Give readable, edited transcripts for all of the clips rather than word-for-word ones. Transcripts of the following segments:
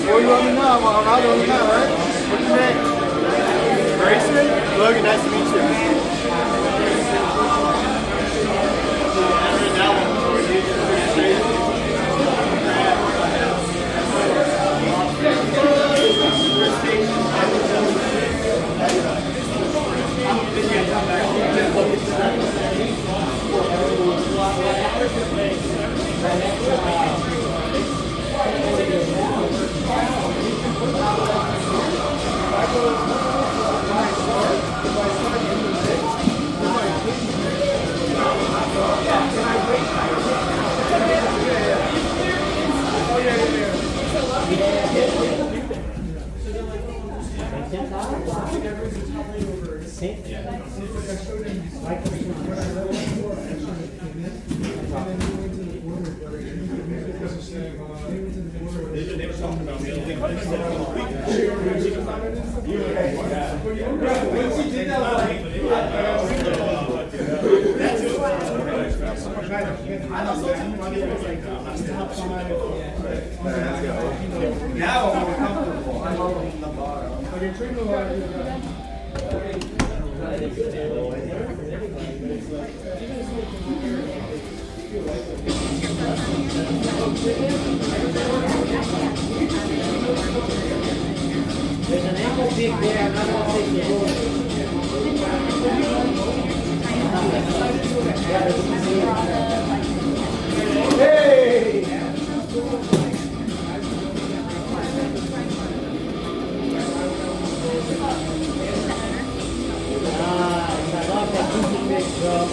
Well, you let me know. I'll let me know, right? What's your name? Grayson? Logan, nice to meet you. Now I'm more comfortable. I'm opening the bar. There's an ankle pick there. I'm not going to take the ball. Hey! I love that goofy pick, bro. I'll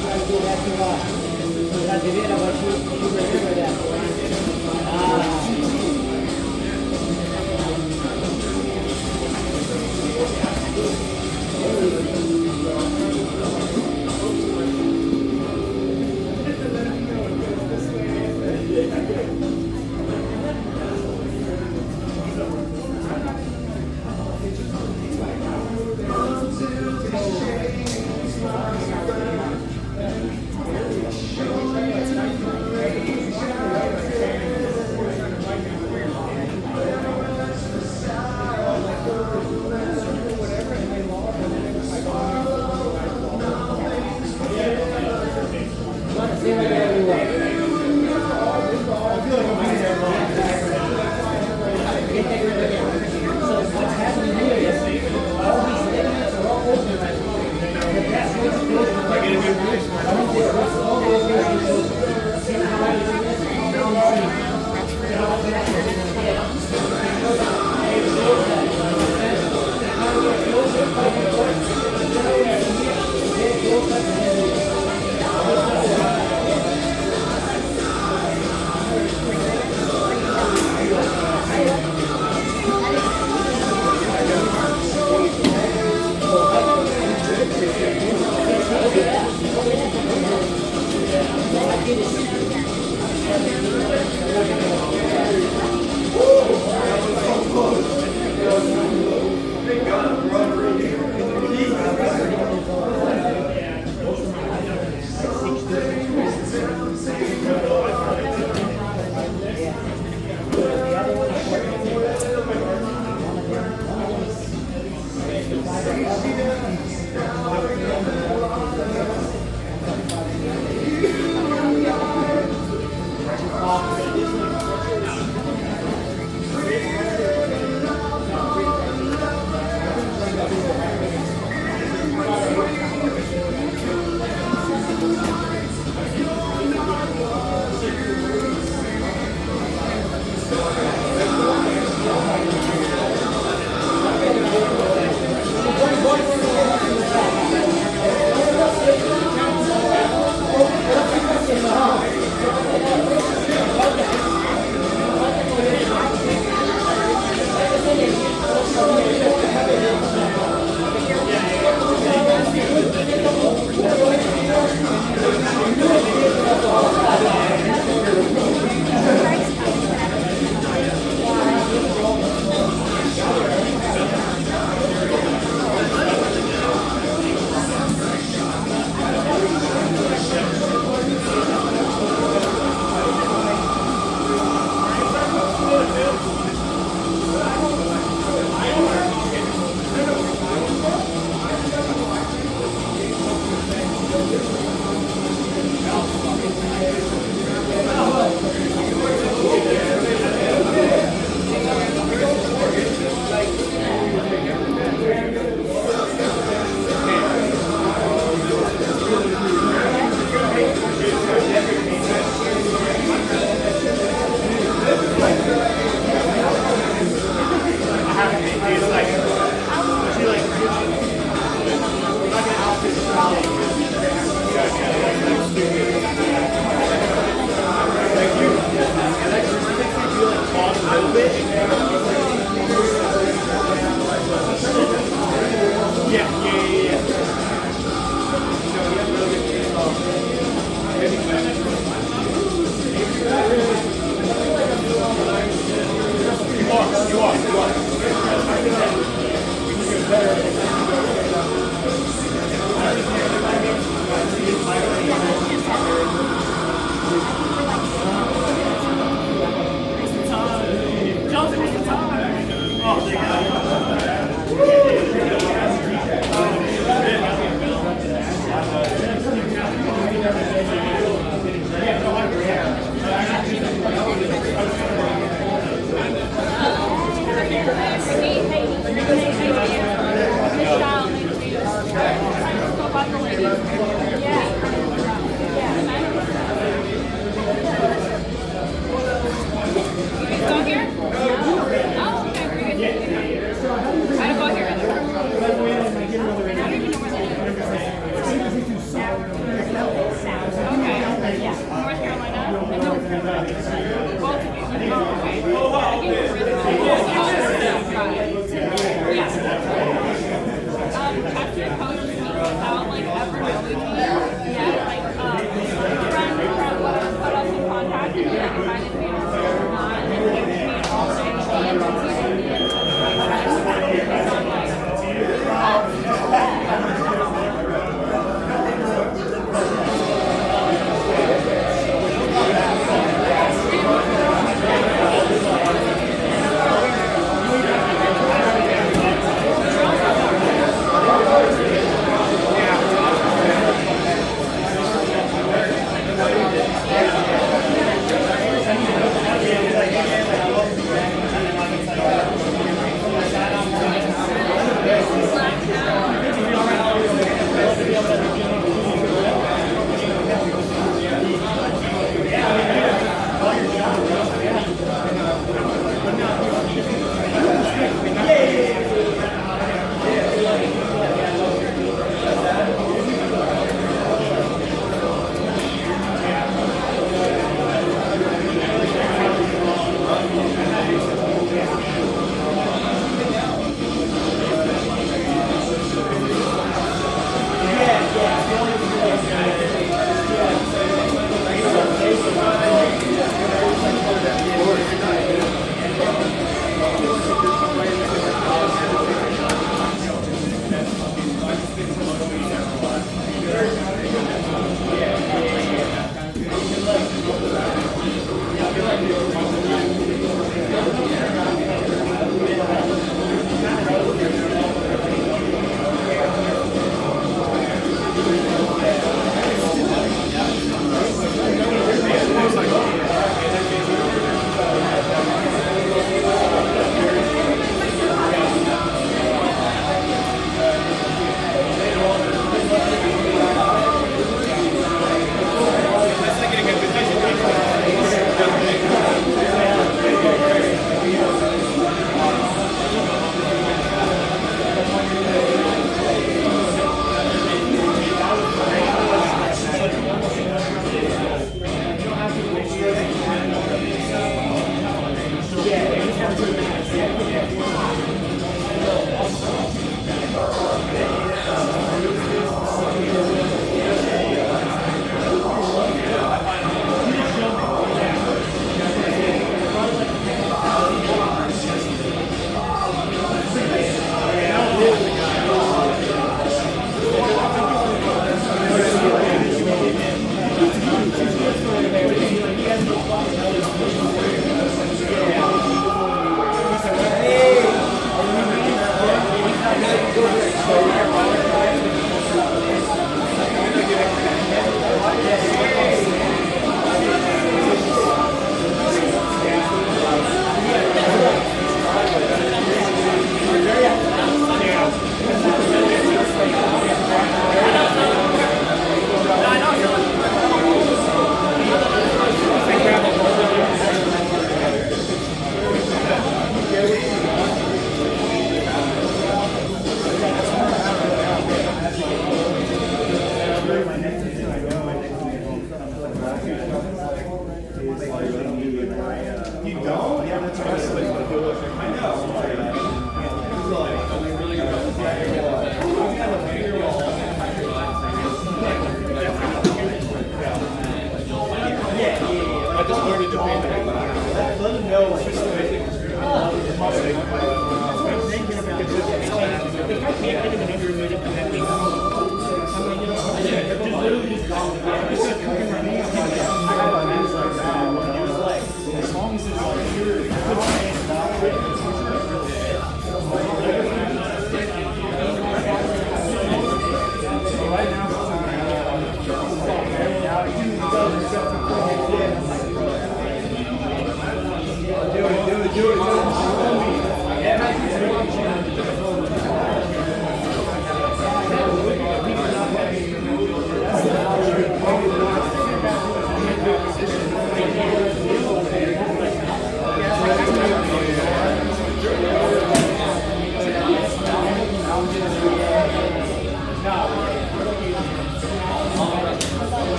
try to do that too much. La Rivera, but you remember that.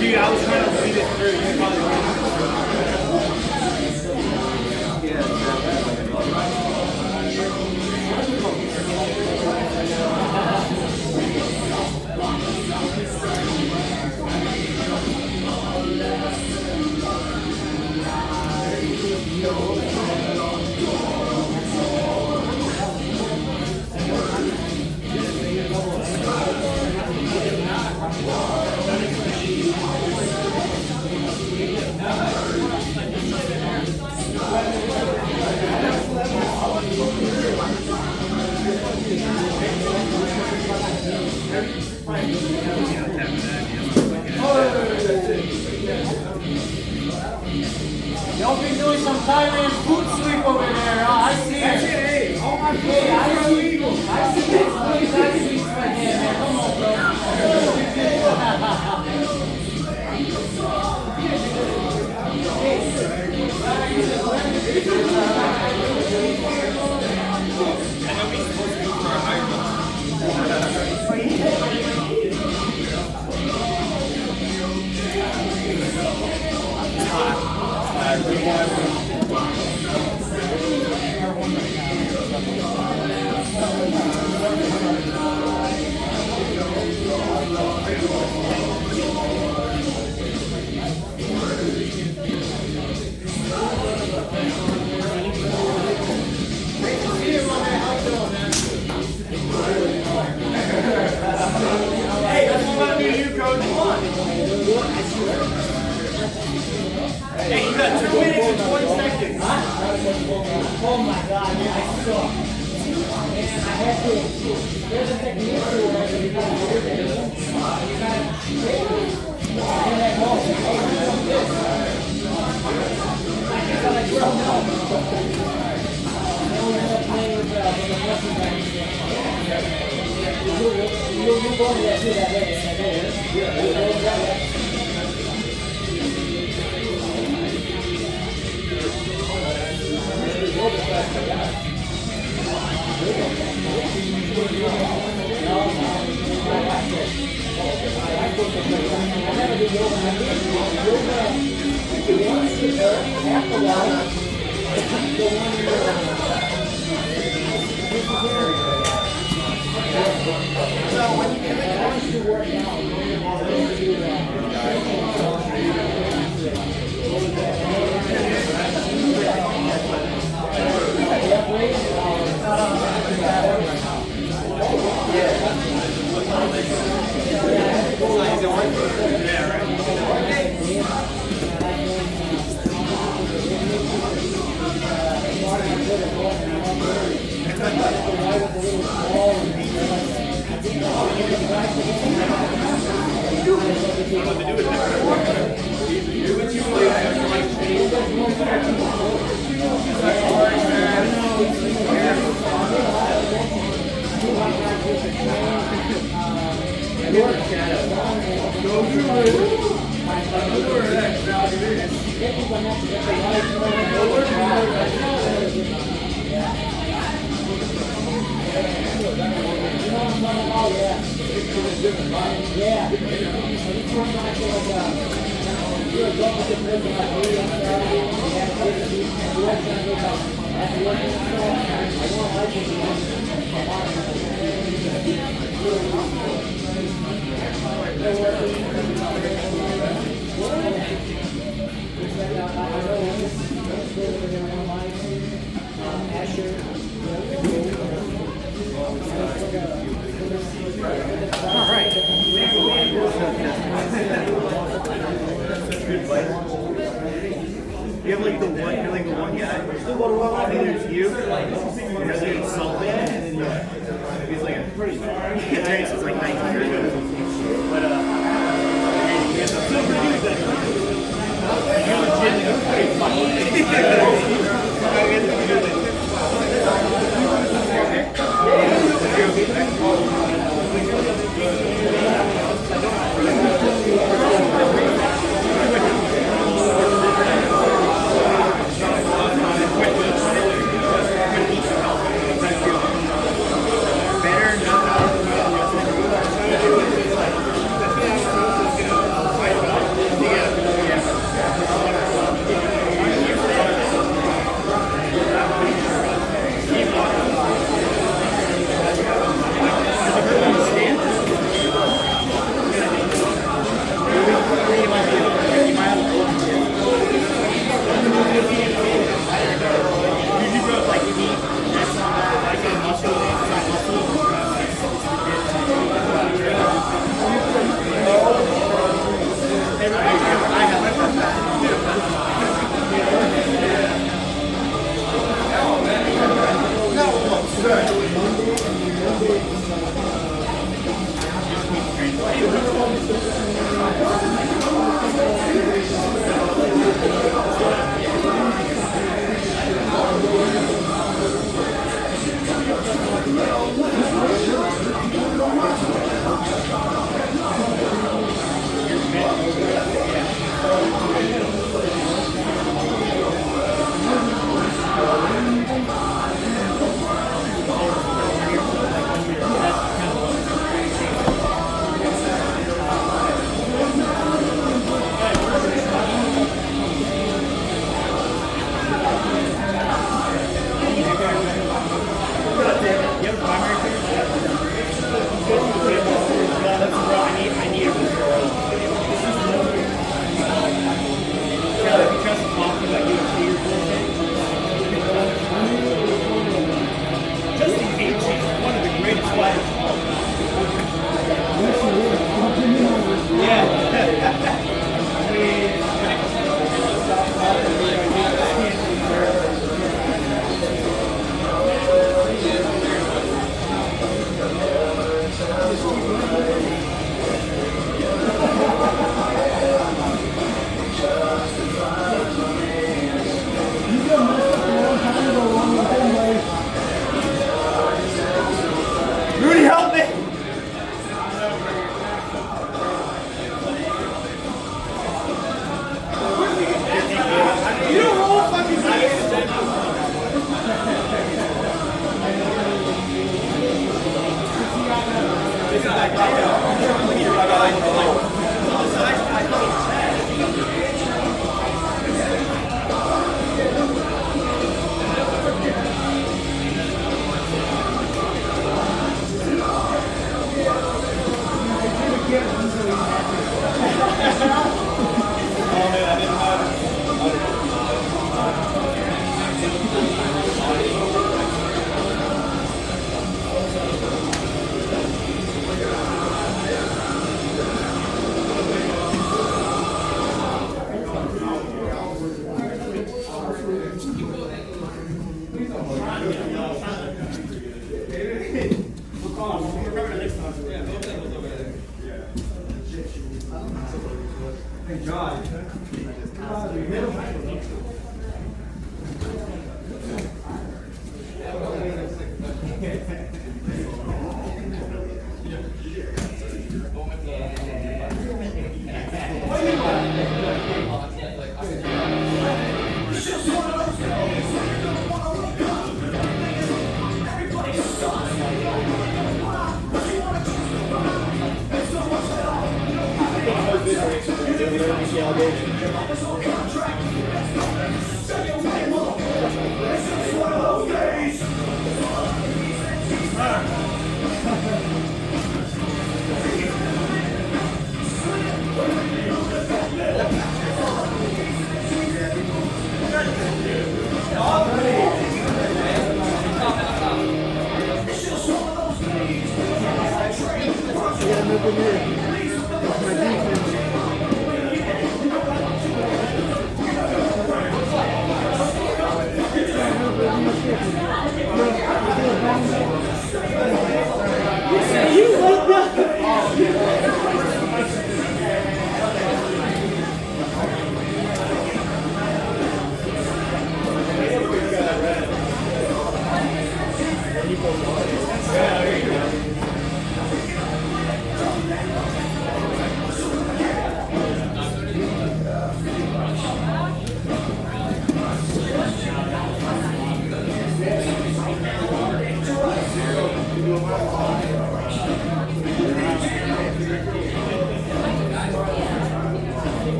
Dude, I was trying to read it through. You probably read Y'all be doing some Thailand food sweep over there, huh? I see it. Oh my God. Hey, I see this place actually right here, man. Come on, bro. I know we're supposed to go for a higher one. Hey, you got 2 minutes and 20 seconds. Oh my God, man, I suck. Man, I had to. There's a technique to it. You gotta do it. You gotta that ball. I guess I like growing up. Then we end up playing with the Russian guys. You go to that too that way. You have like the one, you're like the one guy. I think there's you. You're like insulting, and then he's like a pretty. It's like 19 but and he has a super dude better not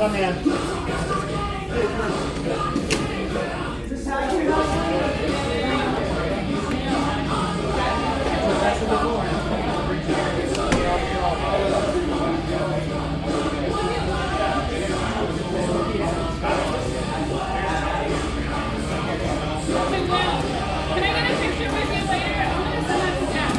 on, man. Can I get a picture with you later? I'm gonna send that down.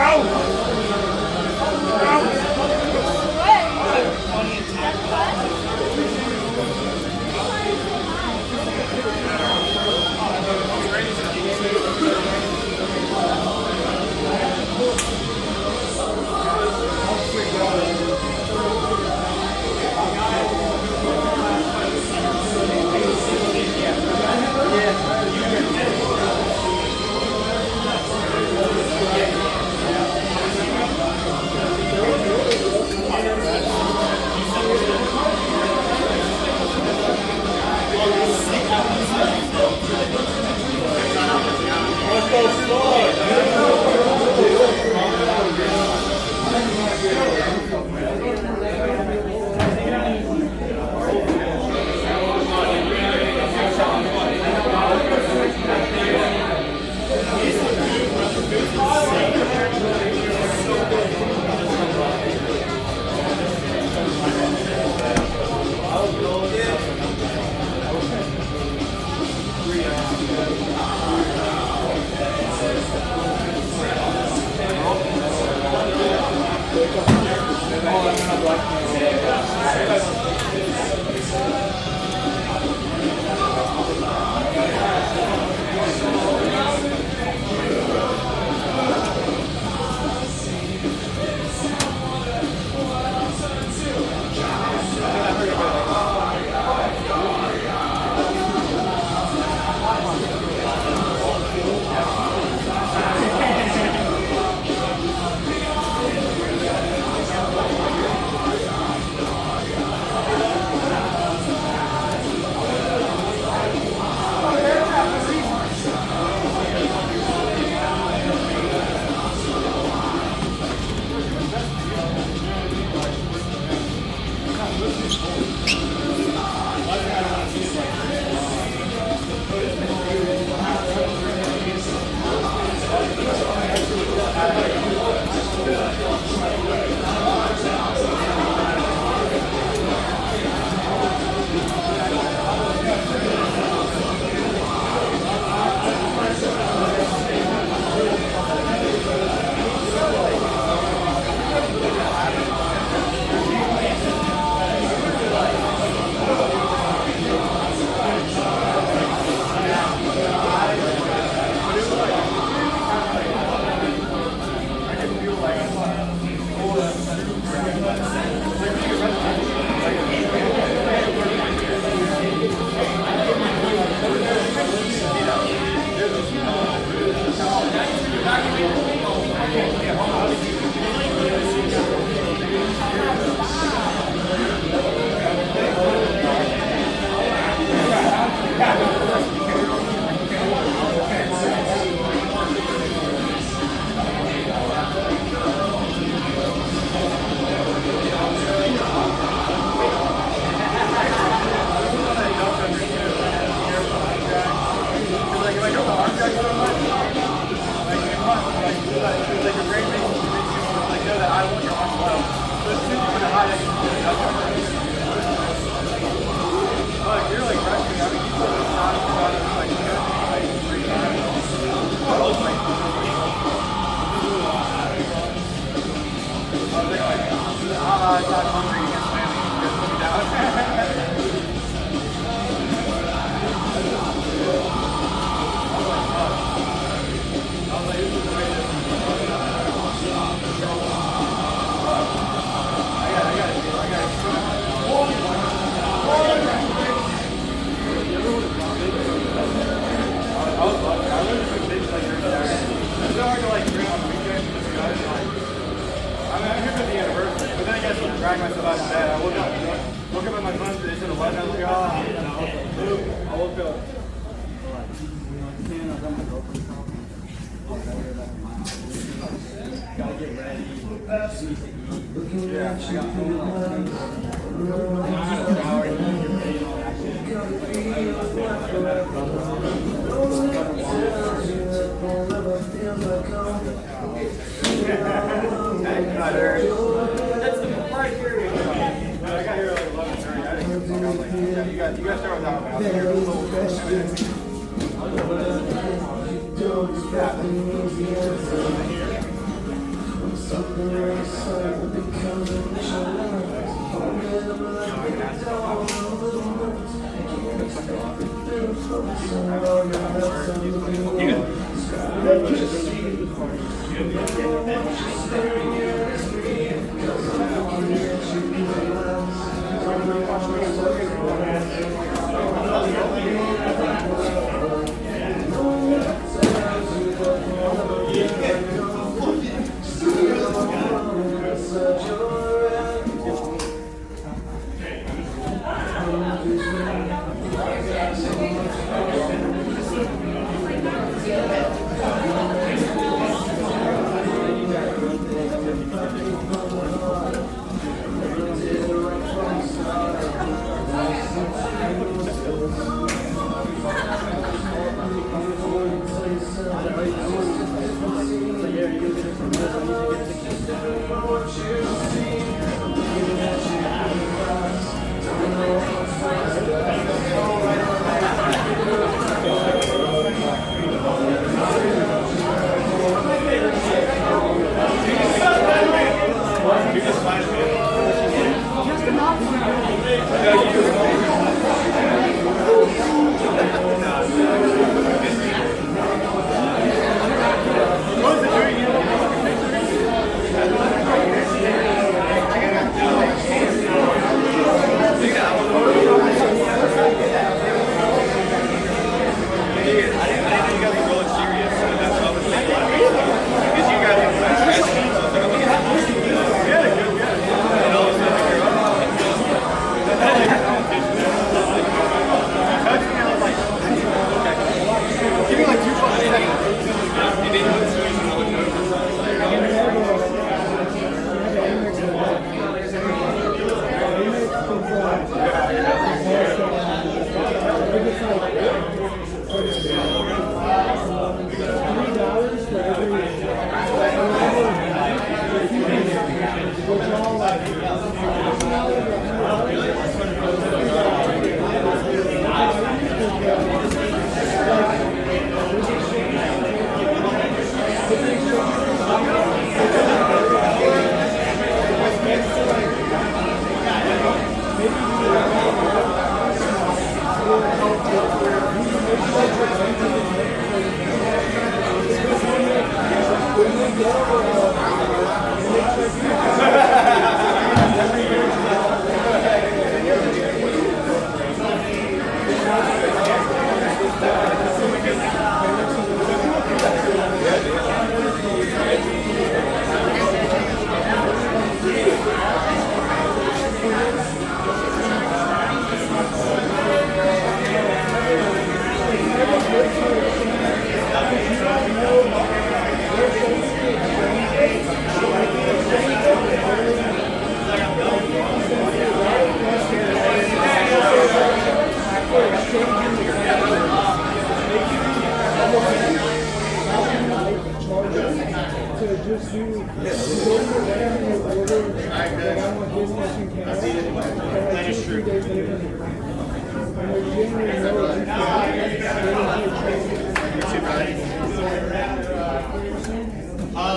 Oh,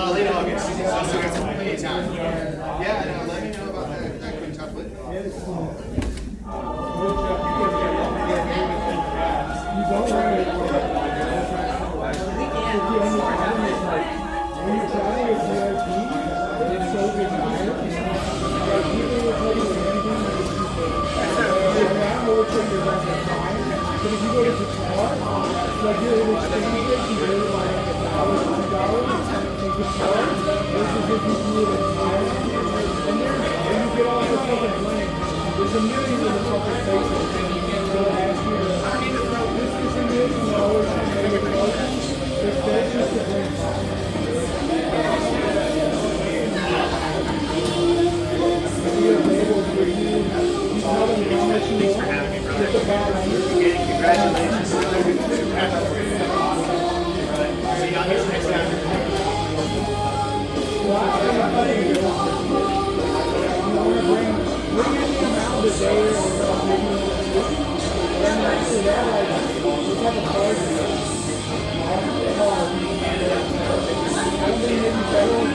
Late August. So still got some plenty of time. Yeah, no, let me know about that quintuplet. But if you go to guitar, like you're able to change it, you really like $1, $2, take guitar, versus if you do it at time, and you get all the fucking blame. There's a million of the fucking faces. They'll ask you to, this is $1 million, and they would love you. That's just the blame. Be available for you. You tell them how much you want. Get the balance. Congratulations. See you on this next time. I don't think maybe federal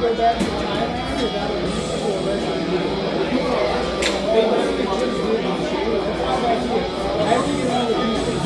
go back to Thailand without a visa for the rest of the year. They let the kids do it this year. How about you? After you have a visa,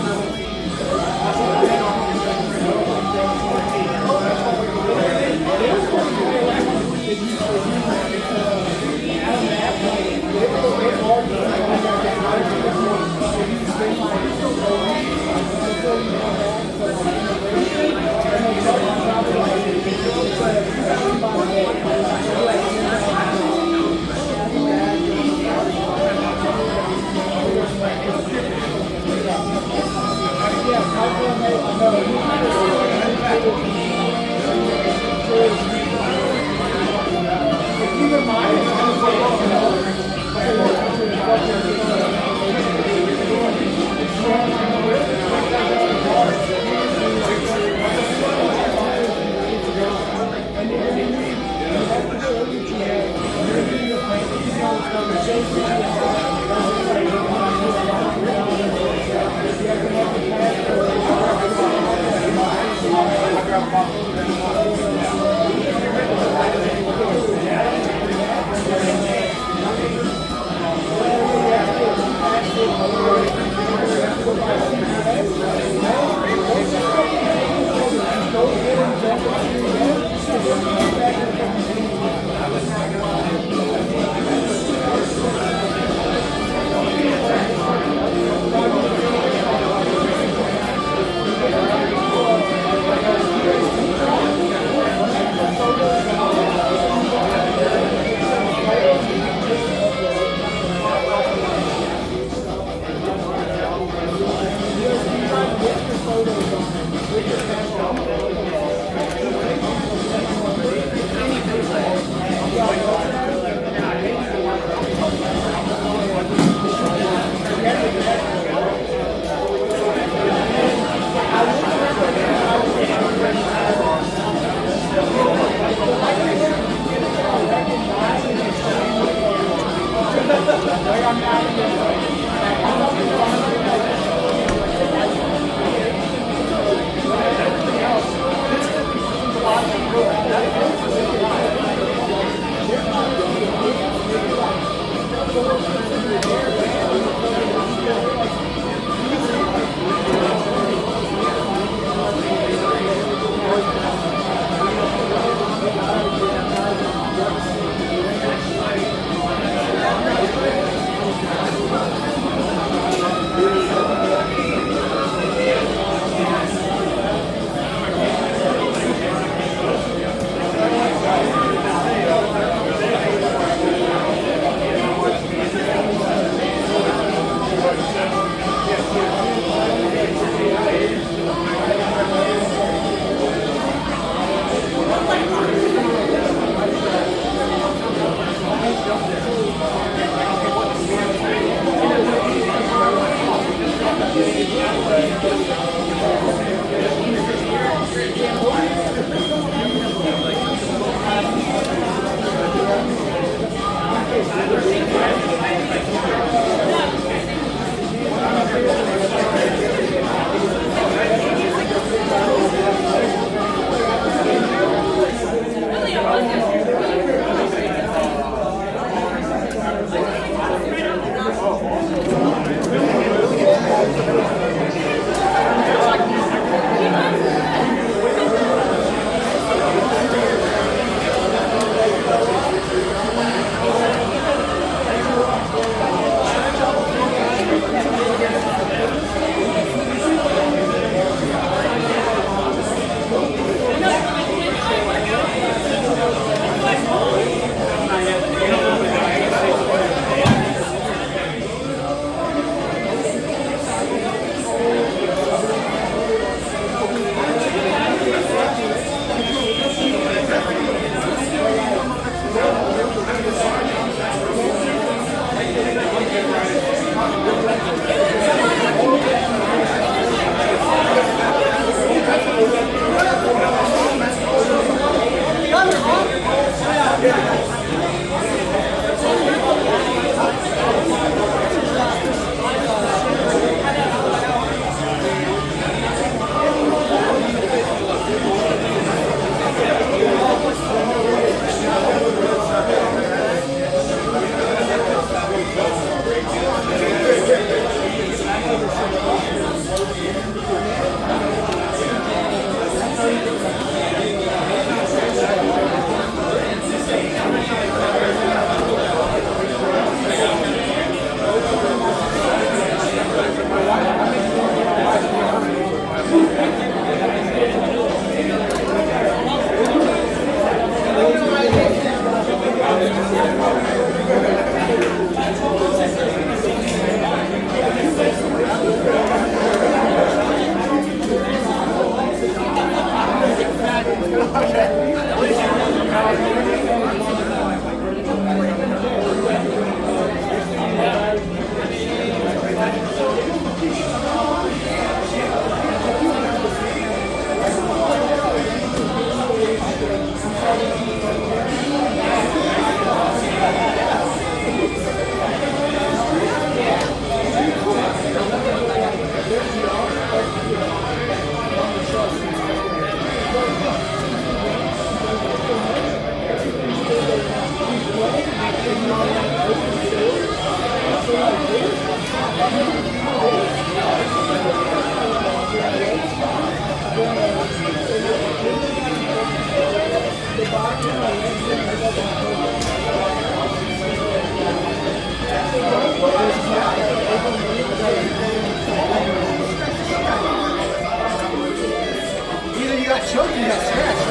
Either you got choked or you got scratched.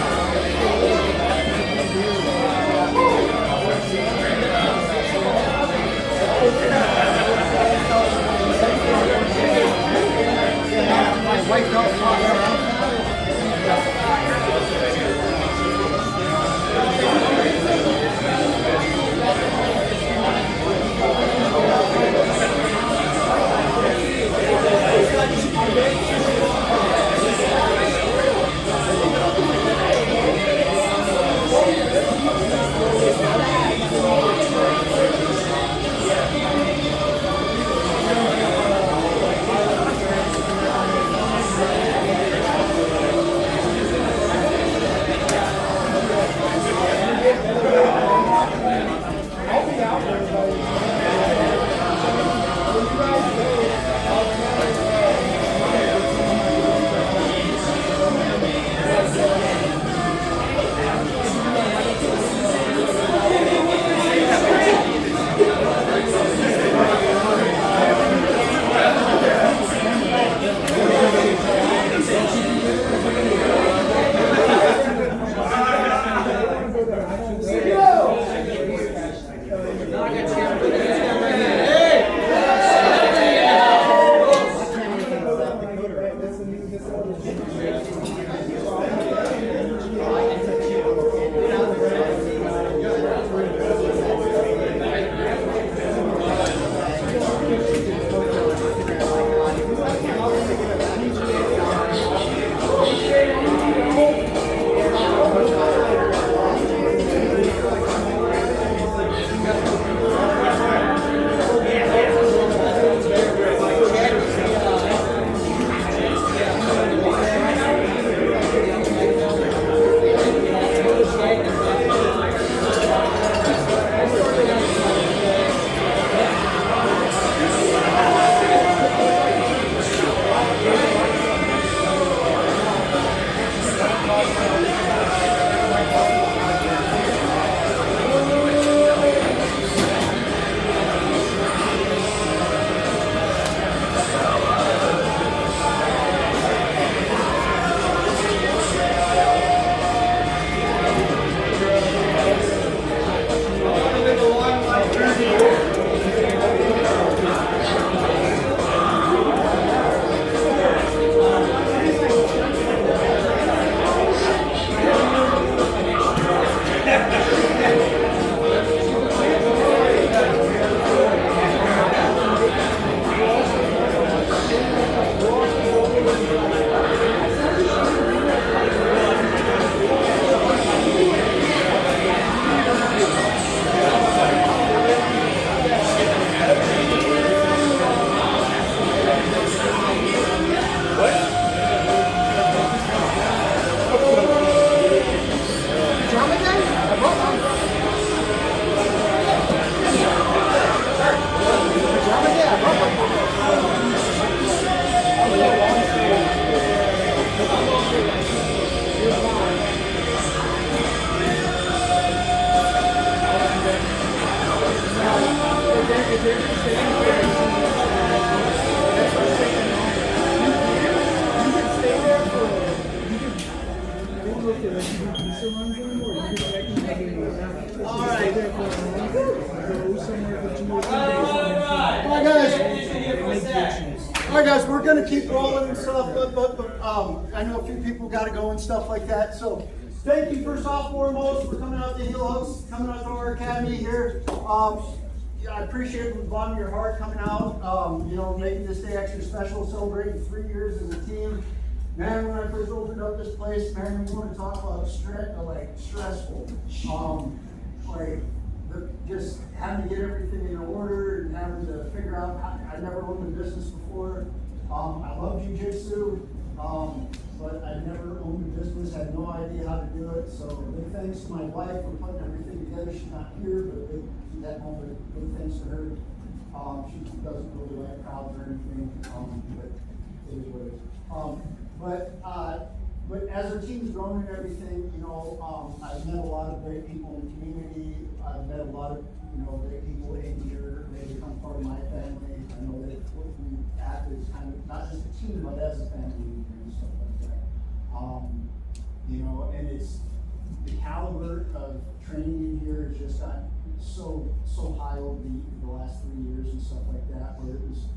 My wife don't walk around. All right, guys, we're going to keep rolling and stuff, but I know a few people got to go and stuff like that. So thank you first off foremost for coming out to Heel Hooks, coming out to our academy here. Yeah, I appreciate it from the bottom of your heart coming out, you know, making this day extra special, celebrating 3 years as a team. Man, when I first opened up this place, man, we want to talk about stressful. Just having to get everything in order and having to figure out, I never owned a business before. I love jujitsu, but I never owned a business, had no idea how to do it. So big thanks to my wife for putting everything together. She's not here, but that moment, big thanks to her. She doesn't really like crowds or anything, but it is what it is. But as our team's grown and everything, you know, I've met a lot of great people in the community. I've met a lot of, you know, great people in here. They become part of my family. I know that what we act is kind of not just a team, but as a family and stuff like that. You know, and it's the caliber of training in here has just gotten so high over the last 3 years and stuff like that. Where it was.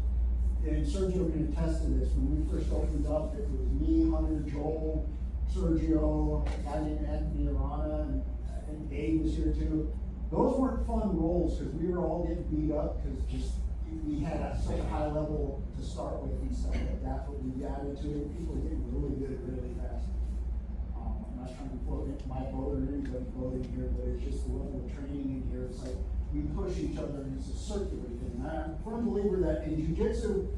And Sergio can attest to this. When we first opened up, it was me, Hunter, Joel, Sergio, a guy named Anthony Arana, and I think Dave was here too. Those weren't fun roles because we were all getting beat up because just we had such a high level to start with and stuff like that. But we added to it. People get really good really fast. I'm not trying to float my boat or anybody's boat in here, but it's just the level of training in here. It's like we push each other, and it's a circular thing. I'm a firm believer that in jiu-jitsu,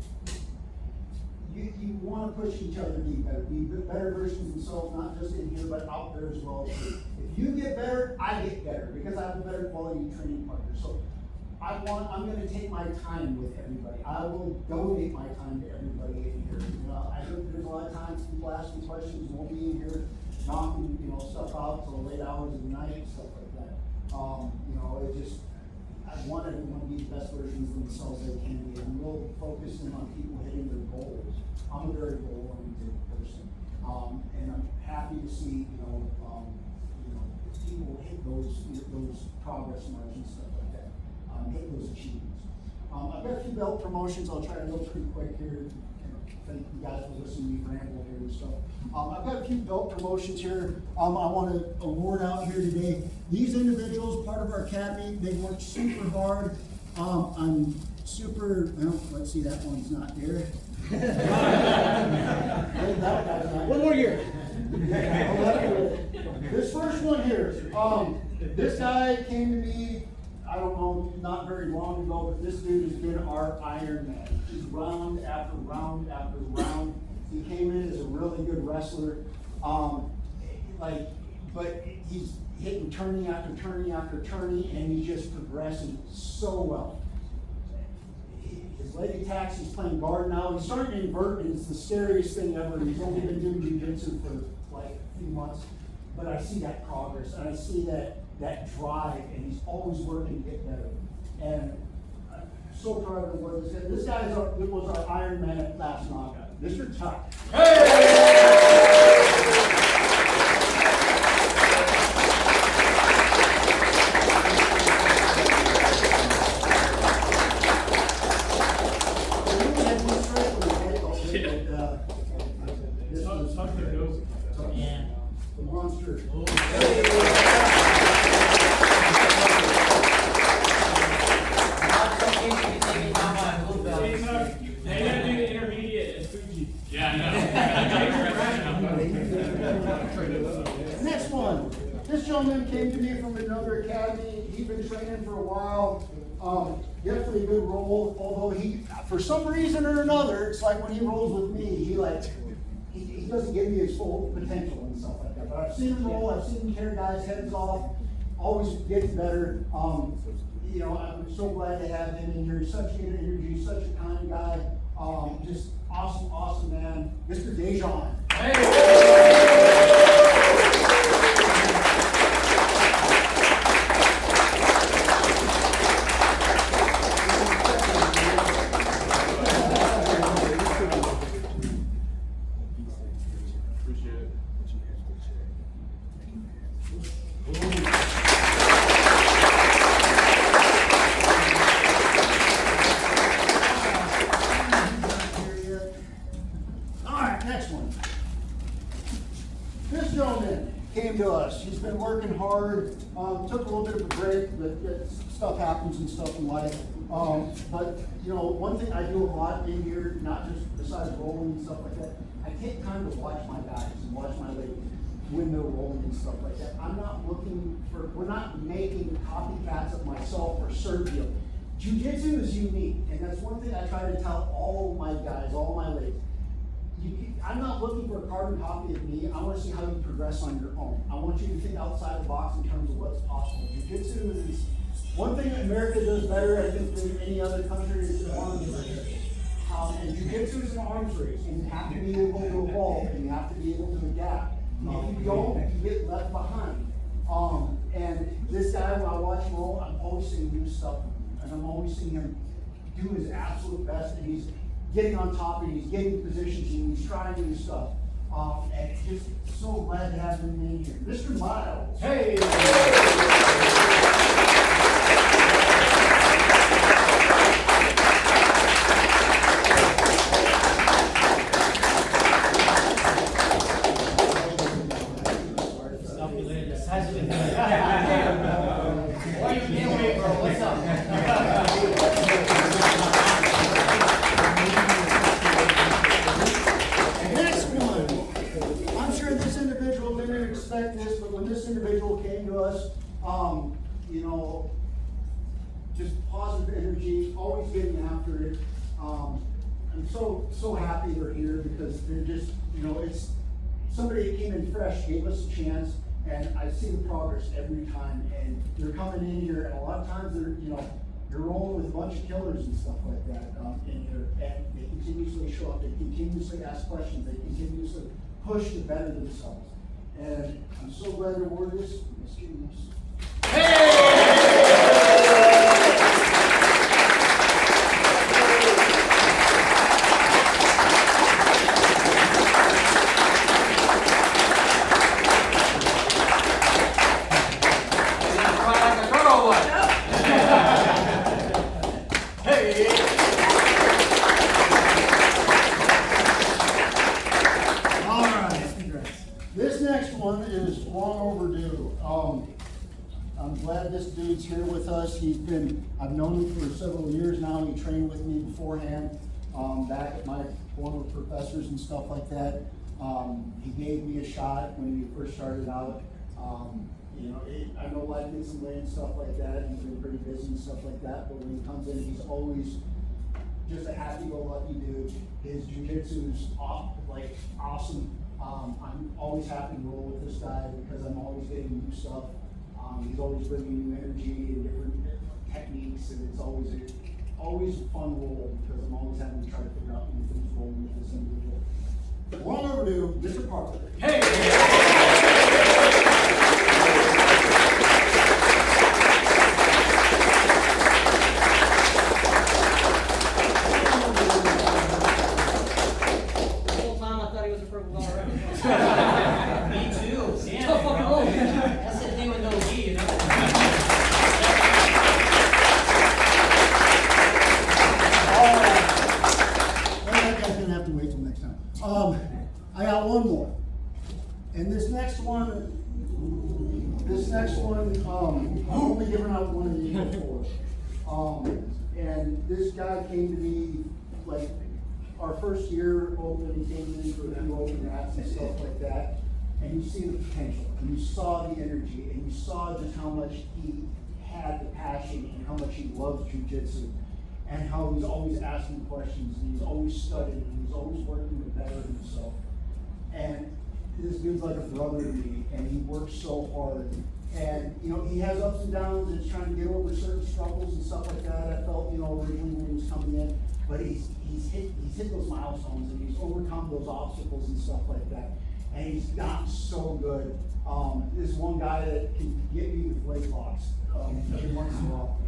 you want to push each other to be better versions of themselves, not just in here, but out there as well. If you get better, I get better, because I have a better quality training partner. So I'm going to take my time with everybody. I will donate my time to everybody in here. I think there's a lot of times people ask me questions, won't be in here knocking, you know, stuff out till late hours of the night, stuff like that. You know, it just, I want everyone to be the best versions of themselves they can be. I'm real focusing on people hitting their goals. I'm a very goal-oriented person, and I'm happy to see people hit those progress marks and stuff like that, hit those achievements. I've got a few belt promotions. I'll try to go pretty quick here. Thank you guys for listening to me ramble here and stuff. I've got a few belt promotions here. I want to award out here today. These individuals, part of our academy, they worked super hard. I'm super, well, let's see, that one's not there. One more year. This first one here, this guy came to me, I don't know, not very long ago, but this dude has been our Iron Man. He's round after round after round. He came in as a really good wrestler, but he's hitting turning after turning after turning, and he's just progressing so well. His leg attacks, he's playing guard now. He's starting to invert, and it's the scariest thing ever. He's only been doing jiu-jitsu for like a few months, but I see that progress, and I see that drive, and he's always working to get better. And I'm so proud of what this guy was our Iron Man at last knockout, Mr. Tuck. The monster. Next one. This gentleman came to me from another academy. He'd been training for a while. Definitely a good role, although he, for some reason or another, it's like when he rolls with me, he doesn't give me his full potential and stuff like that. But I've seen him roll, I've seen him tear guys' heads off, always gets better. I'm so glad to have him in here. He's such good energy, such a kind guy. Just awesome man. Mr. Dejan. Next one. This gentleman came to us. He's been working hard, took a little bit of a break, but stuff happens and stuff in life. But, you know, one thing I do a lot in here, not just besides rolling and stuff like that, I take time to watch my guys and watch my ladies when they're rolling and stuff like that. I'm not looking for, we're not making copycats of myself or Sergio. Jiu-jitsu is unique, and that's one thing I try to tell all my guys, all my ladies. I'm not looking for a carbon copy of me. I want to see how you progress on your own. I want you to think outside the box in terms of what's possible. Jiu-jitsu is one thing that America does better, I think, than any other country is arms race. And jiu-jitsu is an arms race, and you have to be able to evolve, and you have to be able to adapt. If you don't, you get left behind. And this guy, when I watch him roll, I'm always seeing new stuff, and I'm always seeing him do his absolute best, and he's getting on top, and he's getting positions, and he's trying new stuff. And just so glad to have him in here. Mr. Miles. Hey! You know, just positive energy, always getting after it. I'm so happy they're here because they're just, you know, it's somebody that came in fresh, gave us a chance, and I see the progress every time. And they're coming in here, and a lot of times they're, you know, you're rolling with a bunch of killers and stuff like that in here, and they continuously show up, they continuously ask questions, they continuously push to better themselves. And I'm so glad to award this. This next one is long overdue. I'm glad this dude's here with us. I've known him for several years now. He trained with me beforehand, back at my former professors and stuff like that. He gave me a shot when we first started out. You know, I know life gets in the way and stuff like that. He's been pretty busy and stuff like that, but when he comes in, he's always just a happy-go-lucky dude. His jiu-jitsu is awesome. I'm always happy to roll with this guy because I'm always getting new stuff. He's always bringing new energy and different techniques, and it's always a fun roll because I'm always having to try to figure out new things rolling with this individual. Long overdue, Mr. Parker. Hey! I got one more. And this next one, I'm only giving out one of these before. And this guy came to me like our first year open, he came in for a few open mats and stuff like that. And you see the potential, and you saw the energy, and you saw just how much he had the passion and how much he loves jiu-jitsu. And how he's always asking questions, and he's always studying, and he's always working to better himself. And this dude's like a brother to me, and he works so hard. And, you know, he has ups and downs, and he's trying to get over certain struggles and stuff like that. I felt, you know, originally when he was coming in, but he's hit those milestones, and he's overcome those obstacles and stuff like that. And he's gotten so good. This one guy that can get me with weight loss every once in a while.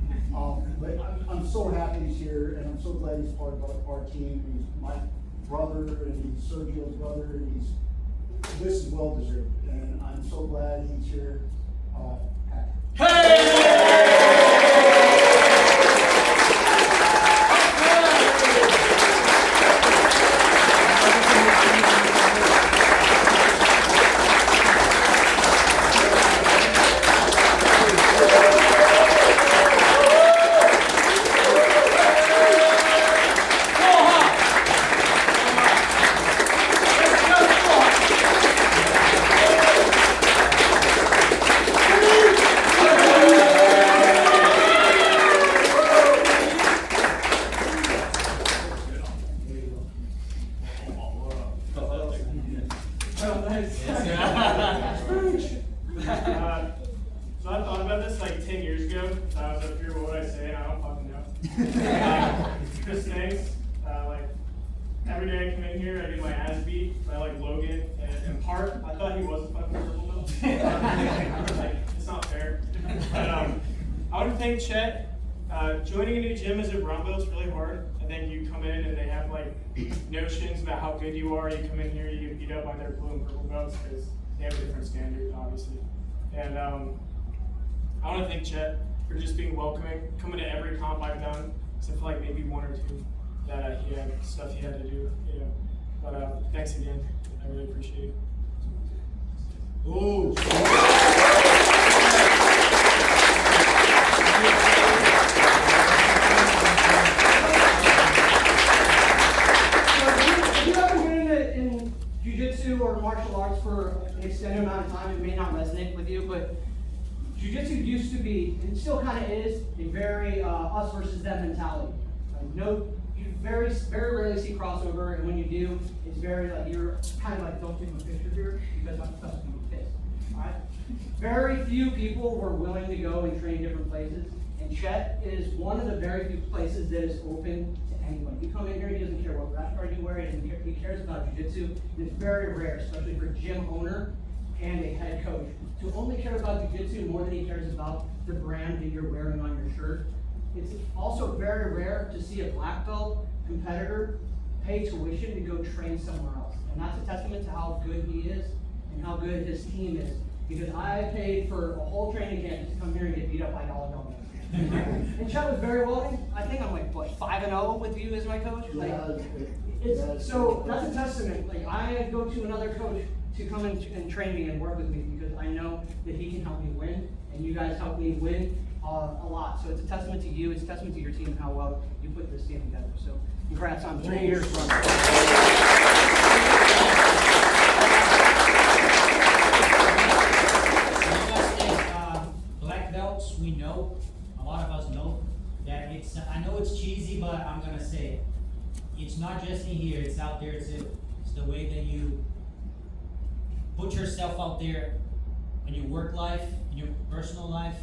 But I'm so happy he's here, and I'm so glad he's part of our team. He's my brother, and he's Sergio's brother, and this is well deserved. And I'm so glad he's here. So I thought about this like 10 years ago. I was up here, what would I say? And I don't fucking know. Chris thanks. Like every day I come in here, I get my ass beat by like Logan and Park. I thought he was a fucking purple belt. Like, it's not fair. But I want to thank Chet. Joining a new gym as a brown belt is really hard. I think you come in and they have like notions about how good you are. You come in here, you get beat up by their blue and purple belts because they have a different standard, obviously. And I want to thank Chet for just being welcoming, coming to every comp I've done, except for like maybe one or two that he had stuff he had to do. You know. But thanks again. I really appreciate it. Ooh. If you haven't been in jiu-jitsu or martial arts for an extended amount of time, it may not resonate with you, but jiu-jitsu used to be, and still kind of is, a very us versus them mentality. No, you very rarely see crossover, and when you do, it's very like you're kind of like, don't take my picture here because my stuff's gonna be pissed. All right? Very few people were willing to go and train different places, and Chet is one of the very few places that is open to anyone. You come in here, he doesn't care what rash guard you wear, he cares about jiu-jitsu, and it's very rare, especially for a gym owner and a head coach, to only care about jiu-jitsu more than he cares about the brand that you're wearing on your shirt. It's also very rare to see a black belt competitor pay tuition to go train somewhere else. And that's a testament to how good he is and how good his team is. Because I paid for a whole training camp just to come here and get beat up by Dollar Donuts. And Chet was very well. I think I'm like, what, 5-0 with you as my coach? Like, so that's a testament. Like, I go to another coach to come and train me and work with me because I know that he can help me win, and you guys help me win a lot. So it's a testament to you, it's a testament to your team and how well you put this team together. So congrats on 3 years run. Black belts, we know, a lot of us know that it's, I know it's cheesy, but I'm gonna say it. It's not just in here, it's out there too. It's the way that you put yourself out there in your work life, in your personal life.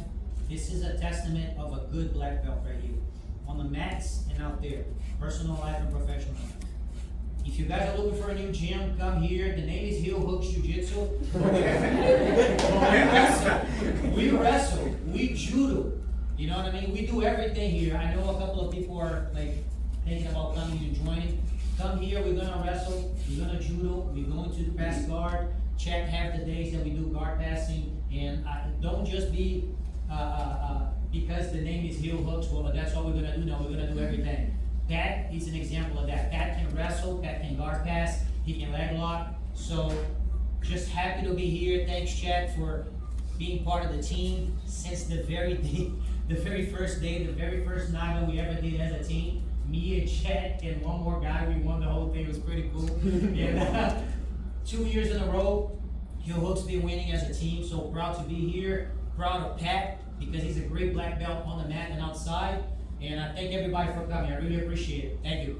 This is a testament of a good black belt right here. On the mats and out there, personal life and professional life. If you guys are looking for a new gym, come here. The name is Heel Hooks Jiu-Jitsu. We wrestle, we judo. You know what I mean? We do everything here. I know a couple of people are like thinking about coming and joining. Come here, we're gonna wrestle, we're gonna judo, we're going to pass guard. Check half the days that we do guard passing, and don't just be because the name is Heel Hooks, well, that's all we're gonna do. No, we're gonna do everything. Pat is an example of that. Pat can wrestle, Pat can guard pass, he can leg lock. So just happy to be here. Thanks, Chet, for being part of the team since the very first day, the very first night that we ever did as a team. Me and Chet and one more guy, we won the whole thing. It was pretty cool. And 2 years in a row, Heel Hooks been winning as a team. So proud to be here. Proud of Pat because he's a great black belt on the mat and outside. And I thank everybody for coming. I really appreciate it. Thank you.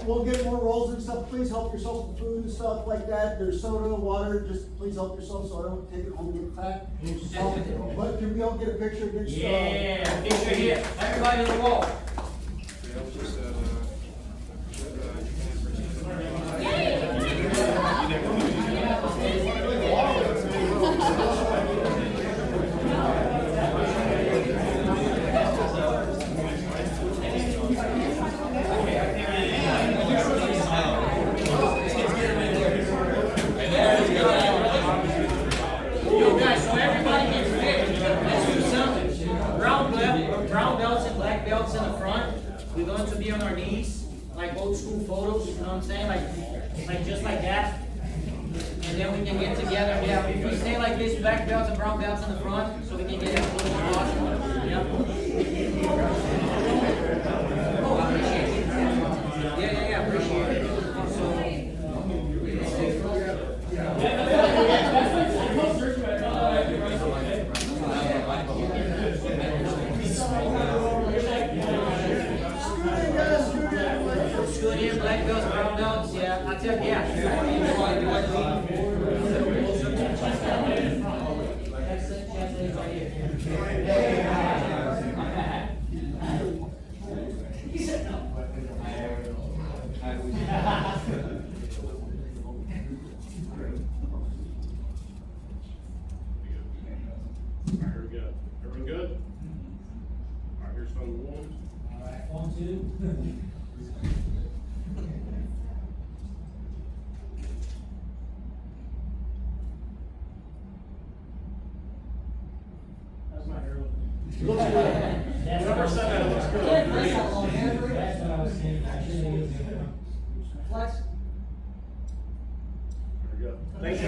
We'll get more rolls and stuff. Please help yourself with food and stuff like that. There's soda, water. Just please help yourself so I don't take it home and get fat. But can we all get a picture against? Yeah, picture here. Everybody on the wall. Brown belts and black belts in the front. We're going to be on our knees, like old school photos, you know what I'm saying? Like just like that. And then we can get together. Yeah, if we stay like this, black belts and brown belts in the front, so we can get a little more awesome. Yep. Oh, I appreciate it. Yeah, appreciate it. here, black belts, brown belts, yeah, I tell you, yeah. That's it, right here. He said no. Alright, here we go. Everyone good? Alright, here's some warms. Alright, 1, 2. That's my hair. Whoever said that, it looks good. That's what I was saying. I shouldn't have used it. Flex. There we go. Thank you.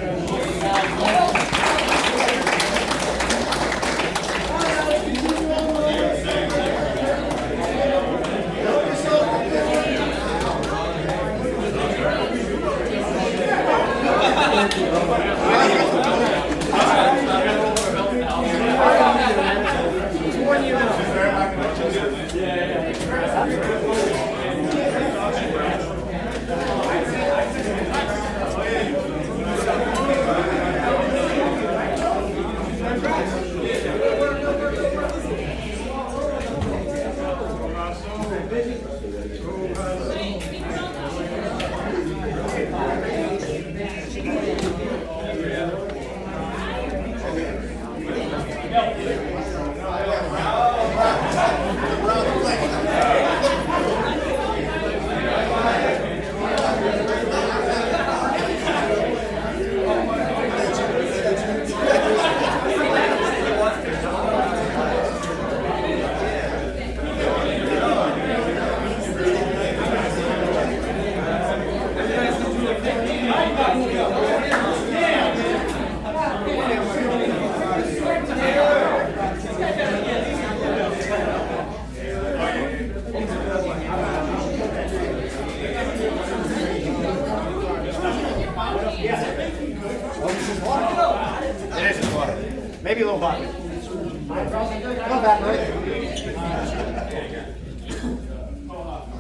It is water. Maybe a little hot. Not bad, right?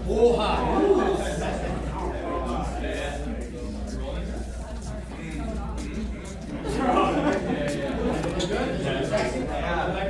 Porra!